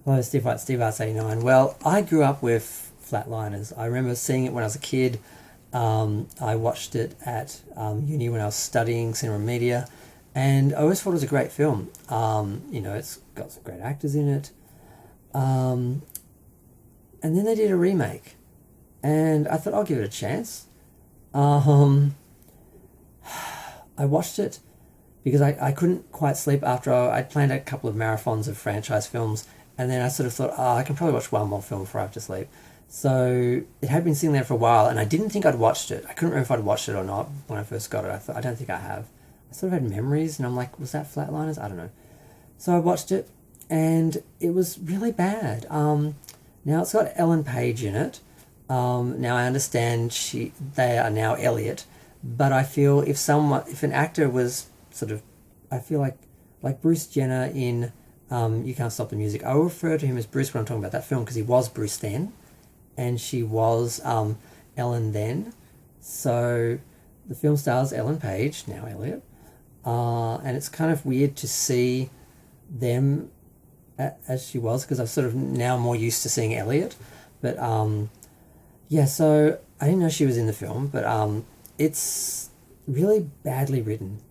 Hello, Steve White, Steve Arts 89. Well, I grew up with Flatliners. I remember seeing it when I was a kid. I watched it at uni when I was studying cinema and media, and I always thought it was a great film. It's got some great actors in it. And then they did a remake, and I thought I'll give it a chance. Um, I watched it because I couldn't quite sleep after I'd planned a couple of marathons of franchise films, and then I sort of thought, I can probably watch one more film before I have to sleep. So it had been sitting there for a while, and I didn't think I'd watched it. I couldn't remember if I'd watched it or not when I first got it. I thought, I don't think I have. I sort of had memories, and I'm like, was that Flatliners? I don't know. So I watched it, and it was really bad. Now it's got Ellen Page in it. Now I understand they are now Elliot, but I feel if an actor was sort of, I feel like Bruce Jenner in You Can't Stop the Music. I will refer to him as Bruce when I'm talking about that film because he was Bruce then, and she was Ellen then. So the film stars Ellen Page, now Elliot, and it's kind of weird to see them as she was because I'm sort of now more used to seeing Elliot. But yeah, so I didn't know she was in the film, but it's really badly written.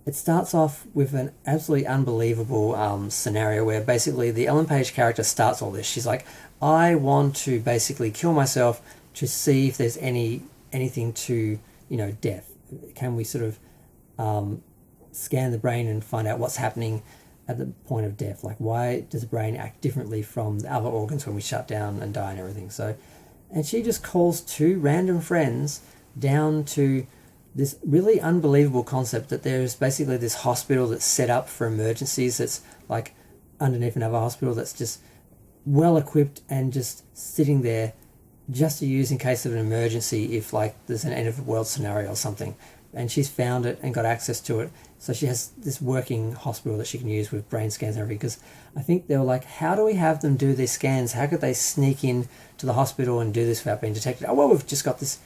It starts off with an absolutely unbelievable scenario where basically the Ellen Page character starts all this. She's like, I want to basically kill myself to see if there's anything to, death. Can we sort of scan the brain and find out what's happening at the point of death? Like, why does the brain act differently from the other organs when we shut down and die and everything? So, and she just calls two random friends down to this really unbelievable concept that there's basically this hospital that's set up for emergencies that's like underneath another hospital that's just well equipped and just sitting there just to use in case of an emergency if like there's an end of the world scenario or something. And she's found it and got access to it. So she has this working hospital that she can use with brain scans and everything. Because I think they were like, how do we have them do these scans? How could they sneak in to the hospital and do this without being detected? Oh, well, we've just got this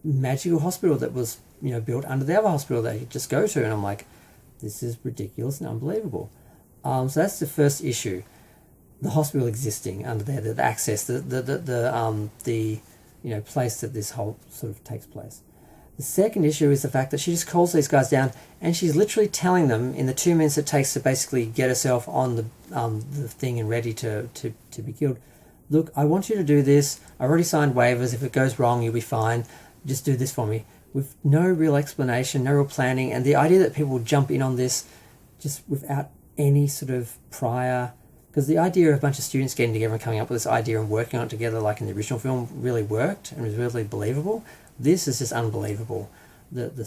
magical hospital that was, built under the other hospital that you just go to. And I'm like, this is ridiculous and unbelievable. So that's the first issue. The hospital existing under there, the access, the place that this whole sort of takes place. The second issue is the fact that she just calls these guys down and she's literally telling them in the 2 minutes it takes to basically get herself on the thing and ready to be killed. Look, I want you to do this. I already signed waivers. If it goes wrong, you'll be fine. Just do this for me. With no real explanation, no real planning, and the idea that people will jump in on this just without any sort of prior... Because the idea of a bunch of students getting together and coming up with this idea and working on it together like in the original film really worked and was really believable. This is just unbelievable. The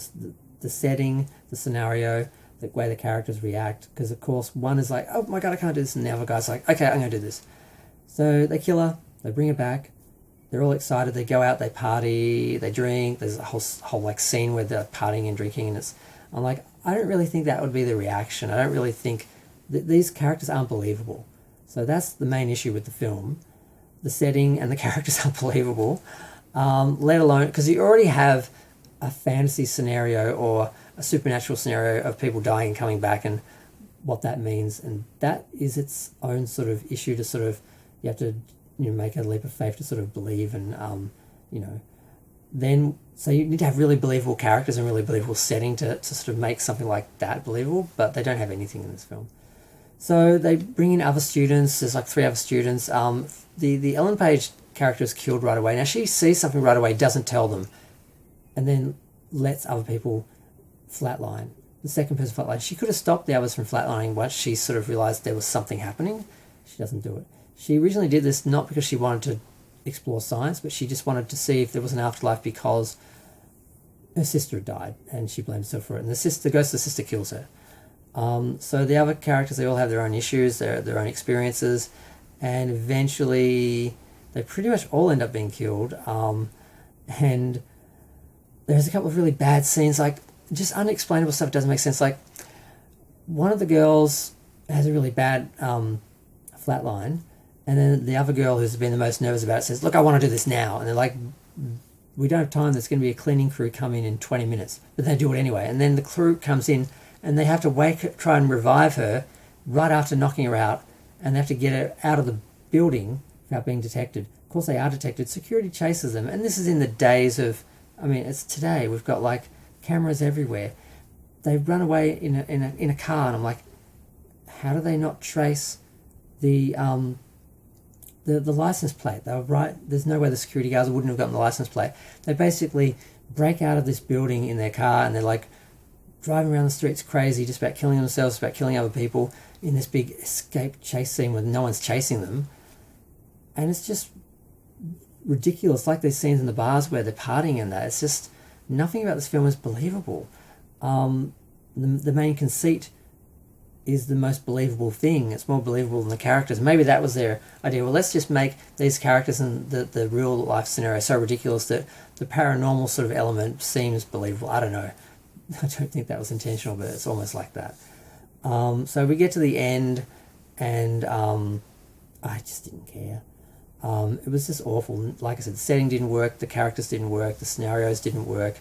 setting, the scenario, the way the characters react. Because of course one is like, oh my god, I can't do this, and the other guy's like, okay, I'm going to do this. So they kill her, they bring her back, they're all excited, they go out, they party, they drink, there's a whole like scene where they're partying and drinking, and I'm like, I don't really think that would be the reaction. I don't really think these characters aren't believable. So that's the main issue with the film. The setting and the characters are unbelievable. Let alone, because you already have a fantasy scenario or a supernatural scenario of people dying and coming back and what that means. And that is its own sort of issue to sort of, you have to make a leap of faith to sort of believe and, then, so you need to have really believable characters and really believable setting to sort of make something like that believable, but they don't have anything in this film. So they bring in other students. There's like 3 other students. The Ellen Page character is killed right away. Now she sees something right away, doesn't tell them, and then lets other people flatline. The second person flatline. She could have stopped the others from flatlining once she sort of realised there was something happening. She doesn't do it. She originally did this not because she wanted to explore science, but she just wanted to see if there was an afterlife because her sister had died and she blamed herself for it. And the ghost of the sister kills her. So the other characters, they all have their own issues, their own experiences, and eventually they pretty much all end up being killed. And there's a couple of really bad scenes, like just unexplainable stuff that doesn't make sense. Like one of the girls has a really bad flatline, and then the other girl who's been the most nervous about it says, look, I want to do this now. And they're like, we don't have time, there's going to be a cleaning crew coming in 20 minutes. But they do it anyway. And then the crew comes in and they have to try and revive her right after knocking her out and they have to get it out of the building without being detected. Of course they are detected. Security chases them, and this is in the days of, I mean, it's today. We've got like cameras everywhere. They run away in a car, and I'm like, how do they not trace the license plate? They were right. There's no way the security guards wouldn't have gotten the license plate. They basically break out of this building in their car, and they're like driving around the streets crazy, just about killing themselves, about killing other people in this big escape chase scene where no one's chasing them. And it's just ridiculous, like these scenes in the bars where they're partying and that. It's just, nothing about this film is believable. The main conceit is the most believable thing. It's more believable than the characters. Maybe that was their idea. Well, let's just make these characters and the real life scenario so ridiculous that the paranormal sort of element seems believable. I don't know. I don't think that was intentional, but it's almost like that. So we get to the end, and I just didn't care. It was just awful. Like I said, the setting didn't work, the characters didn't work, the scenarios didn't work.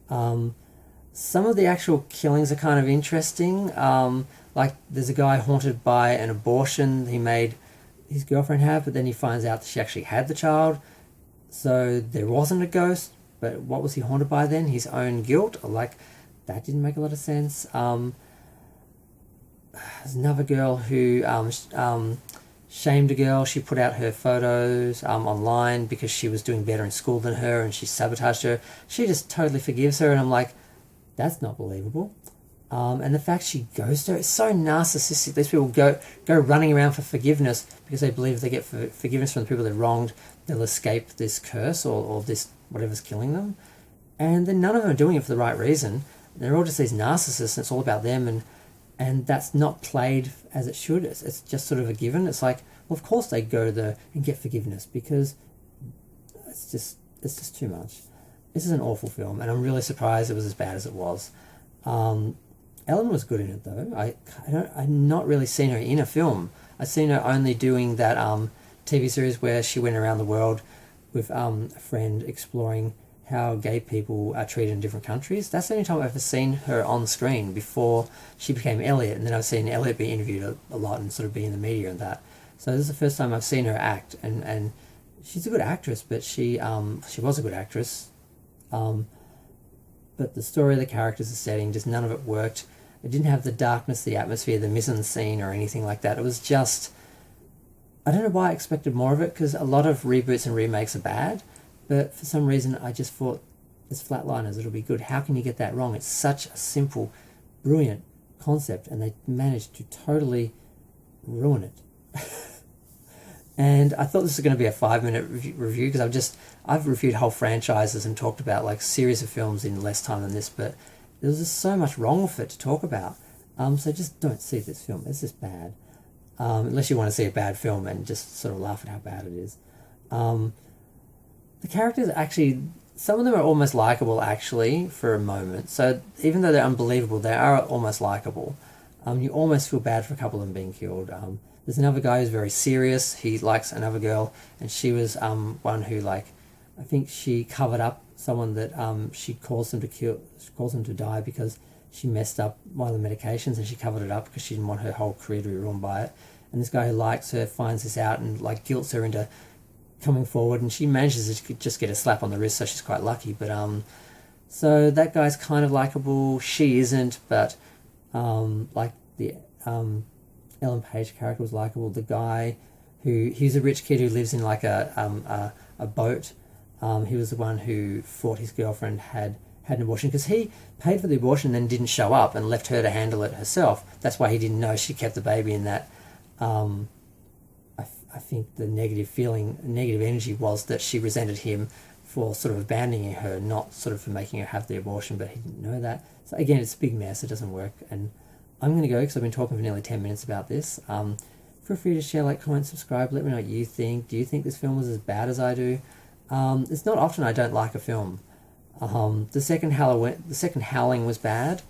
Some of the actual killings are kind of interesting. Like there's a guy haunted by an abortion he made his girlfriend have, but then he finds out that she actually had the child. So there wasn't a ghost, but what was he haunted by then? His own guilt? Like, that didn't make a lot of sense. There's another girl who shamed a girl. She put out her photos online because she was doing better in school than her, and she sabotaged her. She just totally forgives her, and I'm like, that's not believable. And the fact she goes to her, it's so narcissistic. These people go running around for forgiveness because they believe if they get forgiveness from the people they wronged, they'll escape this curse or this whatever's killing them. And then none of them are doing it for the right reason. They're all just these narcissists, and it's all about them, and that's not played as it should. It's just sort of a given. It's like, well, of course they go and get forgiveness because it's just too much. This is an awful film, and I'm really surprised it was as bad as it was. Ellen was good in it though. I've not really seen her in a film. I've seen her only doing that TV series where she went around the world with a friend exploring how gay people are treated in different countries. That's the only time I've ever seen her on screen before she became Elliot, and then I've seen Elliot be interviewed a lot and sort of be in the media and that. So this is the first time I've seen her act, and she's a good actress, but she was a good actress. But the story, the characters, the setting, just none of it worked. It didn't have the darkness, the atmosphere, the mise-en-scene or anything like that. It was just, I don't know why I expected more of it, because a lot of reboots and remakes are bad, but for some reason I just thought, as Flatliners, it'll be good. How can you get that wrong? It's such a simple, brilliant concept, and they managed to totally ruin it. And I thought this was going to be a 5-minute review because I've reviewed whole franchises and talked about like series of films in less time than this, but there's just so much wrong with it to talk about. So just don't see this film. It's just bad. Unless you want to see a bad film and just sort of laugh at how bad it is. The characters actually, some of them are almost likable actually for a moment. So even though they're unbelievable, they are almost likable. You almost feel bad for a couple of them being killed. There's another guy who's very serious. He likes another girl, and she was one who, like, I think she covered up someone that she caused them to die because she messed up one of the medications, and she covered it up because she didn't want her whole career to be ruined by it. And this guy who likes her finds this out and like guilts her into coming forward, and she manages to just get a slap on the wrist, so she's quite lucky. But so that guy's kind of likable. She isn't, but like the Ellen Page character was likable. The guy he's a rich kid who lives in like a boat. He was the one who thought his girlfriend had an abortion because he paid for the abortion and then didn't show up and left her to handle it herself. That's why he didn't know she kept the baby in that. I think the negative energy was that she resented him for sort of abandoning her, not sort of for making her have the abortion, but he didn't know that. So again, it's a big mess. It doesn't work. And I'm going to go because I've been talking for nearly 10 minutes about this. Feel free to share, like, comment, subscribe. Let me know what you think. Do you think this film was as bad as I do? It's not often I don't like a film. The second Howling was bad.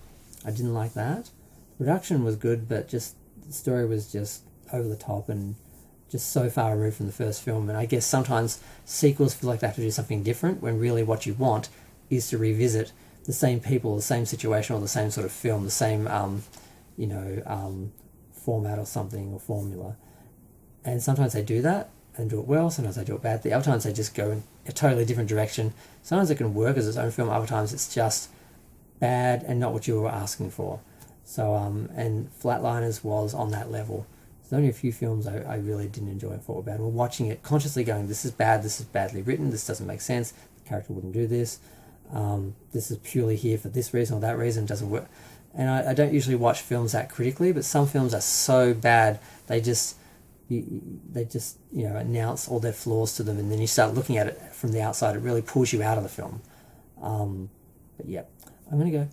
I didn't like that. The production was good, but just the story was just over the top and just so far removed from the first film. And I guess sometimes sequels feel like they have to do something different when really what you want is to revisit the same people, the same situation, or the same sort of film, the same format or something, or formula. And sometimes they do that and do it well. Sometimes they do it badly. Other times they just go in a totally different direction. Sometimes it can work as its own film. Other times it's just bad and not what you were asking for. So and Flatliners was on that level. There's only a few films I really didn't enjoy and thought about. We're watching it consciously going, this is bad, this is badly written, this doesn't make sense, the character wouldn't do this, this is purely here for this reason or that reason, doesn't work. And I don't usually watch films that critically, but some films are so bad, they just announce all their flaws to them, and then you start looking at it from the outside, it really pulls you out of the film. But yeah, I'm going to go.